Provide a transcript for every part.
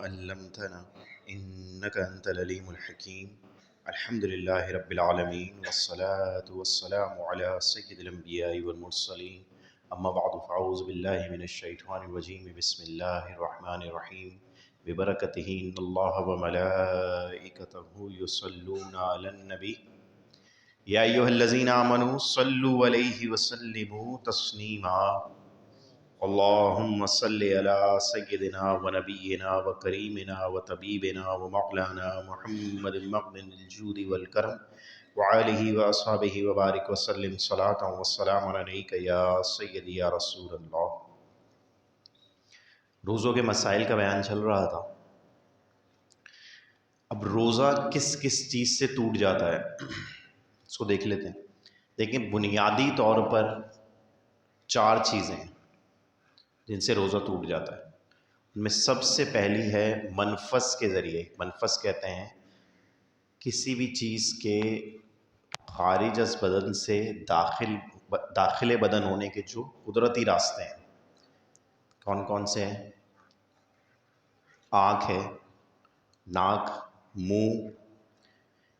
علمتنا إنك أنت العليم الحكيم. الحمد لله رب العالمين والصلاة والسلام على سيد الأنبياء والمرسلين. أما بعد فأعوذ بالله من الشيطان الرجيم. بسم الله الرحمن الرحيم. ببركته إن الله وملائكته يصلون على النبي يا أيها الذين آمنوا صلوا عليه وسلموا تسليما. اللهم صل على سيدنا ونبينا وكريمنا وطبيبنا ومولانا محمد المقدم الجود والكرم وعليه وأصحابه وبارك وسلم صلاة والسلام عليك يا سيدي يا رسول اللہ. روزوں کے مسائل کا بیان چل رہا تھا. اب روزہ کس کس چیز سے ٹوٹ جاتا ہے اس کو دیکھ لیتے ہیں. دیکھیں, بنیادی طور پر 4 چیزیں ہیں جن سے روزہ ٹوٹ جاتا ہے. ان میں سب سے پہلی ہے منفس کے ذریعے. منفس کہتے ہیں کسی بھی چیز کے خارج از بدن سے داخل بدن ہونے کے جو قدرتی راستے ہیں. کون کون سے ہیں؟ آنکھ ہے, ناک, منہ.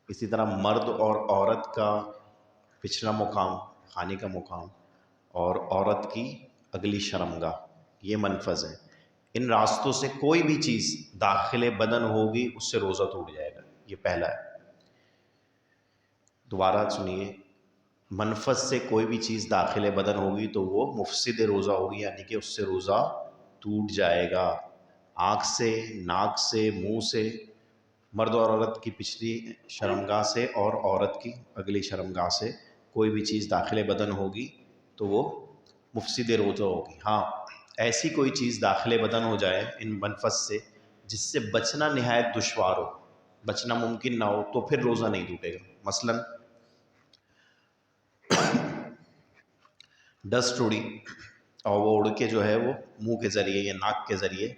اسی طرح مرد اور عورت کا پچھلا مقام, کھانے کا مقام, اور عورت کی اگلی شرمگاہ, یہ منفذ ہے. ان راستوں سے کوئی بھی چیز داخل بدن ہوگی اس سے روزہ ٹوٹ جائے گا. یہ پہلا ہے. دوبارہ سنیے, منفذ سے کوئی بھی چیز داخل بدن ہوگی تو وہ مفسد روزہ ہوگی, یعنی کہ اس سے روزہ ٹوٹ جائے گا. آنکھ سے, ناک سے, منہ سے, مرد اور عورت کی پچھلی شرمگاہ سے اور عورت کی اگلی شرمگاہ سے کوئی بھی چیز داخل بدن ہوگی تو وہ مفسد روزہ ہوگی. ہاں, ایسی کوئی چیز داخل بدن ہو جائے ان منفذ سے جس سے بچنا نہایت دشوار ہو, بچنا ممکن نہ ہو, تو پھر روزہ نہیں ٹوٹے گا. مثلا ڈسٹ اڑی اور وہ اڑ کے جو ہے وہ منہ کے ذریعے یا ناک کے ذریعے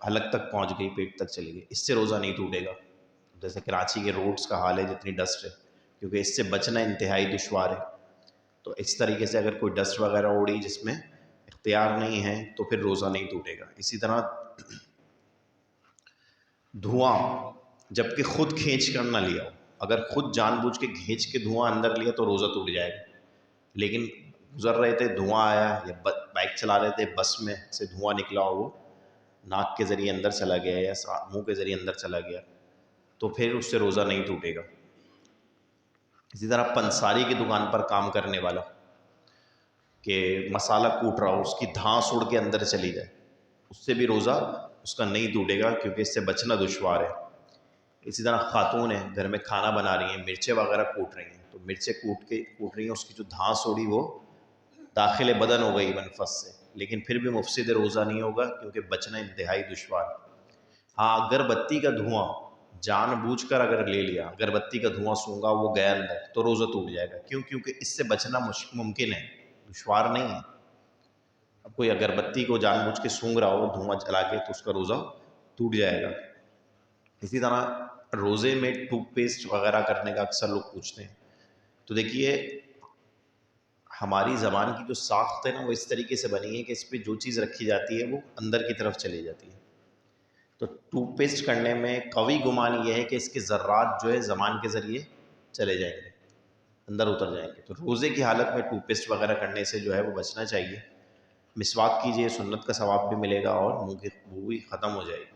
حلق تک پہنچ گئی, پیٹ تک چلی گئی, اس سے روزہ نہیں ٹوٹے گا. جیسے کراچی کے روڈز کا حال ہے, جتنی ڈسٹ ہے, کیونکہ اس سے بچنا انتہائی دشوار ہے. تو اس طریقے سے اگر کوئی ڈسٹ وغیرہ اڑی جس میں اختیار نہیں ہے تو پھر روزہ نہیں ٹوٹے گا. اسی طرح دھواں جبکہ خود کھینچ کر نہ لیا ہو, اگر خود جان بوجھ کے کھینچ کے دھواں اندر لیا تو روزہ ٹوٹ جائے گا. لیکن گزر رہے تھے, دھواں آیا, یا بائک چلا رہے تھے, بس میں سے دھواں نکلا ہو, وہ ناک کے ذریعے اندر چلا گیا یا منہ کے ذریعے اندر چلا گیا تو پھر اس سے روزہ نہیں ٹوٹے گا. اسی طرح پنساری کی دکان پر کام کرنے والا کہ مسالہ کوٹ رہا ہو, اس کی دھانس اڑ کے اندر چلی جائے, اس سے بھی روزہ اس کا نہیں ٹوٹے گا کیونکہ اس سے بچنا دشوار ہے. اسی طرح خاتون ہیں, گھر میں کھانا بنا رہی ہیں, مرچیں وغیرہ کوٹ رہی ہیں, تو مرچیں کوٹ رہی ہیں, اس کی جو دھانس اڑی وہ داخل بدن ہو گئی منفذ سے, لیکن پھر بھی مفسد روزہ نہیں ہوگا کیونکہ بچنا انتہائی دشوار. ہاں, اگربتی کا دھواں جان بوجھ کر اگر لے لیا, اگربتی کا دھواں سونگا, وہ گیا اندر, تو روزہ ٹوٹ جائے گا. کیوں؟ کیونکہ اس سے بچنا ممکن ہے, دشوار نہیں ہے. اب کوئی اگربتی کو جان بوجھ کے سونگ رہا ہو دھواں جلا کے تو اس کا روزہ ٹوٹ جائے گا. اسی طرح روزے میں ٹوتھ پیسٹ وغیرہ کرنے کا اکثر لوگ پوچھتے ہیں. تو دیکھیے, ہماری زبان کی جو ساخت ہے نا, وہ اس طریقے سے بنی ہے کہ اس پہ جو چیز رکھی جاتی ہے وہ اندر کی طرف چلی جاتی ہے. تو ٹوتھ پیسٹ کرنے میں قوی گمان یہ ہے کہ اس کے ذرات جو ہے زبان کے ذریعے چلے جائیں گے, اندر اتر جائیں گے. تو روزے کی حالت میں ٹوتھ پیسٹ وغیرہ کرنے سے جو ہے وہ بچنا چاہیے. مسواک کیجئے, سنت کا ثواب بھی ملے گا اور منہ کی بو بھی ختم ہو جائے گی.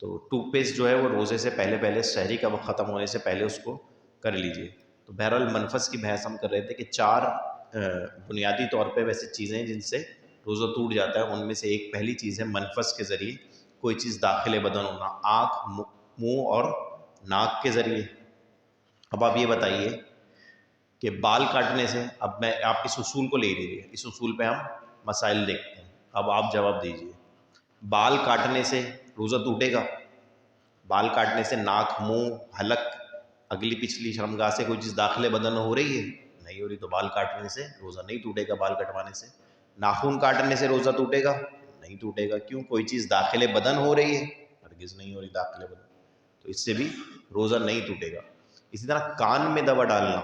تو ٹوتھ پیسٹ جو ہے وہ روزے سے پہلے سحری کا وقت ختم ہونے سے پہلے اس کو کر لیجئے. تو بہرحال منفذ کی بحث ہم کر رہے تھے کہ 4 بنیادی طور پہ ویسے چیزیں جن سے روزہ ٹوٹ جاتا ہے. ان میں سے ایک پہلی چیز ہے منفذ کے ذریعے کوئی چیز داخل بدن ہونا, آنکھ, منہ اور ناک کے ذریعے. اب آپ یہ بتائیے کہ بال کاٹنے سے, اب میں آپ اس اصول کو لے لیجیے, اس اصول پہ ہم مسائل دیکھتے ہیں. اب آپ جواب دیجیے, بال کاٹنے سے روزہ ٹوٹے گا؟ بال کاٹنے سے ناک, منہ, حلق, اگلی پچھلی شرمگاہ سے کوئی چیز داخل بدن ہو رہی ہے؟ نہیں ہو رہی, تو بال کاٹنے سے روزہ نہیں ٹوٹے گا. بال کٹوانے سے. ناخن کاٹنے سے روزہ ٹوٹے گا؟ نہیں ٹوٹے گا. کیوں؟ کوئی چیز داخل بدن ہو رہی ہے؟ ہرگز نہیں ہو رہی داخل بدن, تو اس سے بھی روزہ نہیں ٹوٹے گا. اسی طرح کان میں دوا ڈالنا.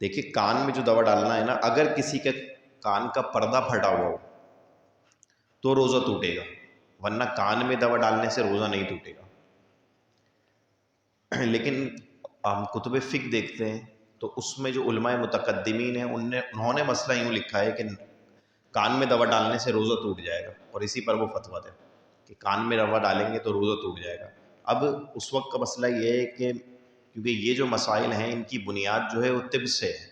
دیکھیے, کان میں جو دوا ڈالنا ہے نا, اگر کسی کے کان کا پردہ پھٹا ہوا ہو تو روزہ ٹوٹے گا. ورنہ کان میں دوا ڈالنے سے روزہ نہیں ٹوٹے گا. لیکن ہم کتب فقہ دیکھتے ہیں تو اس میں جو علماء متقدمین ہیں انہوں نے مسئلہ یوں لکھا ہے کہ کان میں دوا ڈالنے سے روزہ ٹوٹ جائے گا، اور اسی پر وہ فتویٰ دے کہ کان میں دوا ڈالیں گے تو روزہ ٹوٹ جائے گا. اب اس وقت کا مسئلہ یہ ہے کہ کیونکہ یہ جو مسائل ہیں ان کی بنیاد جو ہے وہ طب سے ہے،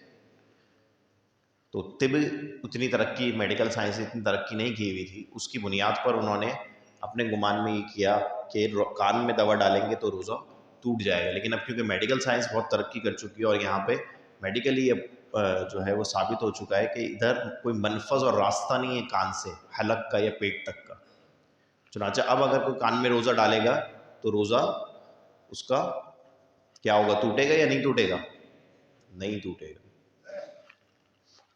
تو طب اتنی ترقی، میڈیکل سائنس اتنی ترقی نہیں کی ہوئی تھی، اس کی بنیاد پر انہوں نے اپنے گمان میں یہ کیا کہ کان میں دوا ڈالیں گے تو روزہ ٹوٹ جائے گا. لیکن اب کیونکہ میڈیکل سائنس بہت ترقی کر چکی ہے اور یہاں پہ میڈیکلی جو ہے وہ ثابت ہو چکا ہے کہ ادھر کوئی منفذ اور راستہ نہیں ہے کان سے حلق کا یا پیٹ تک کا. چنانچہ اب اگر کوئی کان میں روزہ ڈالے گا تو روزہ اس کا کیا ہوگا، ٹوٹے گا یا نہیں ٹوٹے گا؟ نہیں ٹوٹے گا.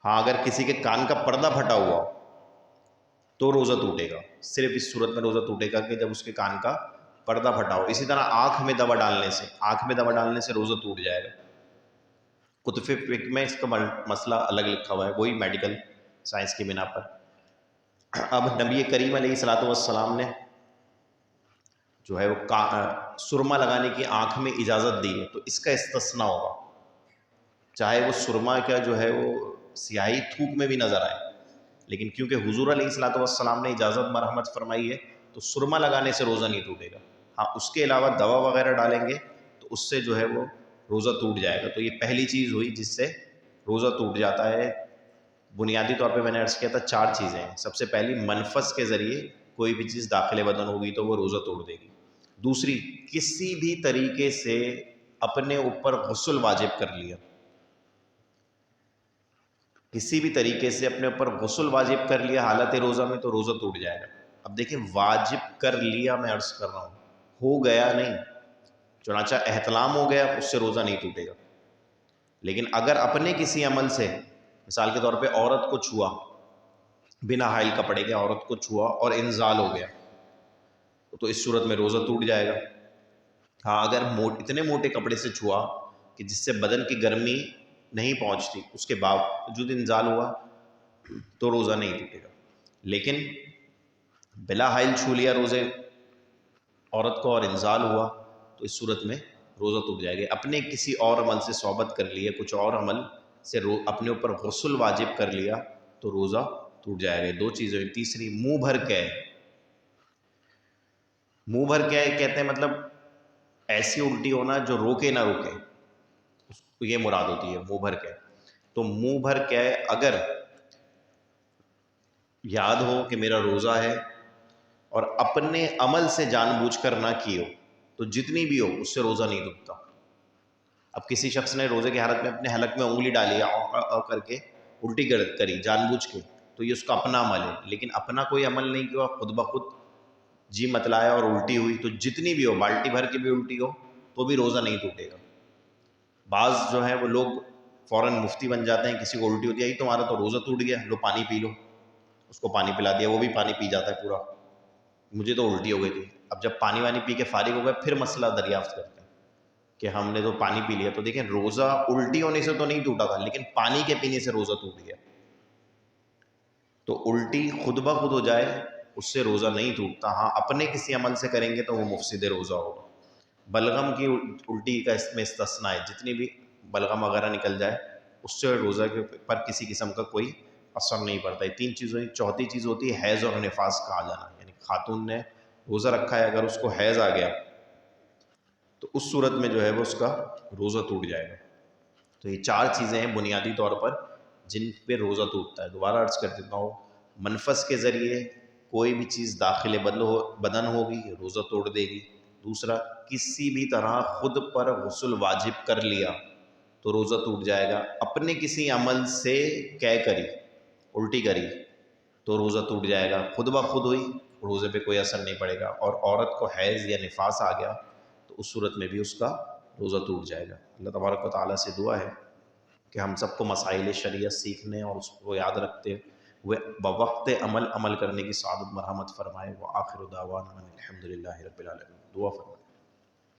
ہاں اگر کسی کے کان کا پردہ پھٹا ہوا تو روزہ ٹوٹے گا. صرف اس صورت میں روزہ ٹوٹے گا کہ جب اس کے کان کا پردہ پھٹا ہو. اسی طرح آنکھ میں دوا ڈالنے سے روزہ ٹوٹ جائے گا. کتب فقہ میں اس کا مسئلہ الگ لکھا ہوا ہے، وہی میڈیکل سائنس کی بنا پر. اب نبی کریم علیہ الصلوۃ والسلام نے جو ہے وہ سرما لگانے کی آنکھ میں اجازت دی ہے، تو اس کا استثناء ہوگا، چاہے وہ سرما کا جو ہے وہ سیاہی تھوک میں بھی نظر آئے. لیکن کیونکہ حضور علیہ الصلوۃ والسلام نے اجازت مرحمت فرمائی ہے تو سرما لگانے سے روزہ نہیں ٹوٹے گا. ہاں اس کے علاوہ دوا وغیرہ ڈالیں گے تو اس سے جو ہے وہ روزہ ٹوٹ جائے گا. تو یہ پہلی چیز ہوئی جس سے روزہ ٹوٹ جاتا ہے. بنیادی طور پہ میں نے عرض کیا تھا 4 چیزیں ہیں. سب سے پہلی منفذ کے ذریعے کوئی بھی چیز داخل بدن ہوگی تو وہ روزہ توڑ دے گی. دوسری، کسی بھی طریقے سے اپنے اوپر غسل واجب کر لیا، کسی بھی طریقے سے اپنے اوپر غسل واجب کر لیا حالت روزہ میں تو روزہ ٹوٹ جائے گا. اب دیکھیں واجب کر لیا، میں عرض کر رہا ہوں ہو گیا نہیں، چنانچہ احتلام ہو گیا اس سے روزہ نہیں ٹوٹے گا. لیکن اگر اپنے کسی عمل سے، مثال کے طور پہ عورت کو چھوا، بنا حائل کپڑے کے عورت کو چھوا اور انزال ہو گیا تو اس صورت میں روزہ ٹوٹ جائے گا. ہاں اگر اتنے موٹے کپڑے سے چھوا کہ جس سے بدن کی گرمی نہیں پہنچتی، اس کے باوجود انزال ہوا تو روزہ نہیں ٹوٹے گا. لیکن بلا حائل چھو لیا روزے عورت کو اور انزال ہوا تو اس صورت میں روزہ ٹوٹ جائے گا. اپنے کسی اور عمل سے صحبت کر لیے، کچھ اور عمل سے اپنے اوپر غسل واجب کر لیا تو روزہ ٹوٹ جائے گا. 2 چیزیں. تیسری، منہ بھر کے، منہ بھر کے کہتے ہیں مطلب ایسی الٹی ہونا جو روکے نہ روکے، یہ مراد ہوتی ہے منہ بھر کے. تو منہ بھر کے اگر یاد ہو کہ میرا روزہ ہے اور اپنے عمل سے جان بوجھ کر نہ کی ہو تو جتنی بھی ہو اس سے روزہ نہیں ٹوٹتا. اب کسی شخص نے روزے کی حالت میں اپنے حلق میں انگلی ڈالی کر کے الٹی کری جان بوجھ کے، تو یہ اس کا اپنا عمل ہے. لیکن اپنا کوئی عمل نہیں کیا، خود بخود جی متلایا اور الٹی ہوئی، تو جتنی بھی ہو، بالٹی بھر کے بھی الٹی ہو تو بھی روزہ نہیں ٹوٹے گا. بعض جو ہے وہ لوگ فوراً مفتی بن جاتے ہیں، کسی کو الٹی ہوتی ہے تمہارا تو روزہ ٹوٹ گیا، لو پانی پی لو، اس کو پانی پلا دیا، وہ بھی پانی پی جاتا ہے پورا، مجھے تو الٹی ہو گئی تھی. اب جب پانی وانی پی کے فارغ ہو گئے پھر مسئلہ دریافت کرتے ہیں کہ ہم نے تو پانی پی لیا. تو دیکھیں روزہ الٹی ہونے سے تو نہیں ٹوٹا تھا، لیکن پانی کے پینے سے روزہ ٹوٹ گیا. تو الٹی خود بخود ہو جائے اس سے روزہ نہیں ٹوٹتا. ہاں اپنے کسی عمل سے کریں گے تو وہ مفسد روزہ ہوگا. بلغم کی الٹی کا اس میں استثناء ہے، جتنی بھی بلغم وغیرہ نکل جائے اس سے روزہ کے پر کسی قسم کا کوئی اثر نہیں پڑتا. یہ 3 چیزیں. چوتھی چیز ہوتی ہے حیض اور نفاس کا آ جانا. یعنی خاتون نے روزہ رکھا ہے، اگر اس کو حیض آ گیا تو اس صورت میں جو ہے وہ اس کا روزہ ٹوٹ جائے گا. تو یہ 4 چیزیں ہیں بنیادی طور پر جن پہ روزہ ٹوٹتا ہے. دوبارہ عرض کر دیتا ہوں، منفذ کے ذریعے کوئی بھی چیز داخل بدن ہوگی روزہ توڑ دے گی. دوسرا، کسی بھی طرح خود پر غسل واجب کر لیا تو روزہ ٹوٹ جائے گا. اپنے کسی عمل سے کری، الٹی کری تو روزہ ٹوٹ جائے گا. خود بخود ہوئی، روزے پہ کوئی اثر نہیں پڑے گا. اور عورت کو حیض یا نفاس آ گیا تو اس صورت میں بھی اس کا روزہ ٹوٹ جائے گا. اللہ تبارک و تعالیٰ سے دعا ہے کہ ہم سب کو مسائل شریعت سیکھنے اور اس کو یاد رکھتے ہوئے بوقت عمل کرنے کی سعادت مرحمت فرمائے. وآخر دعوانا الحمدللہ رب العالمین. دعا فرمائے.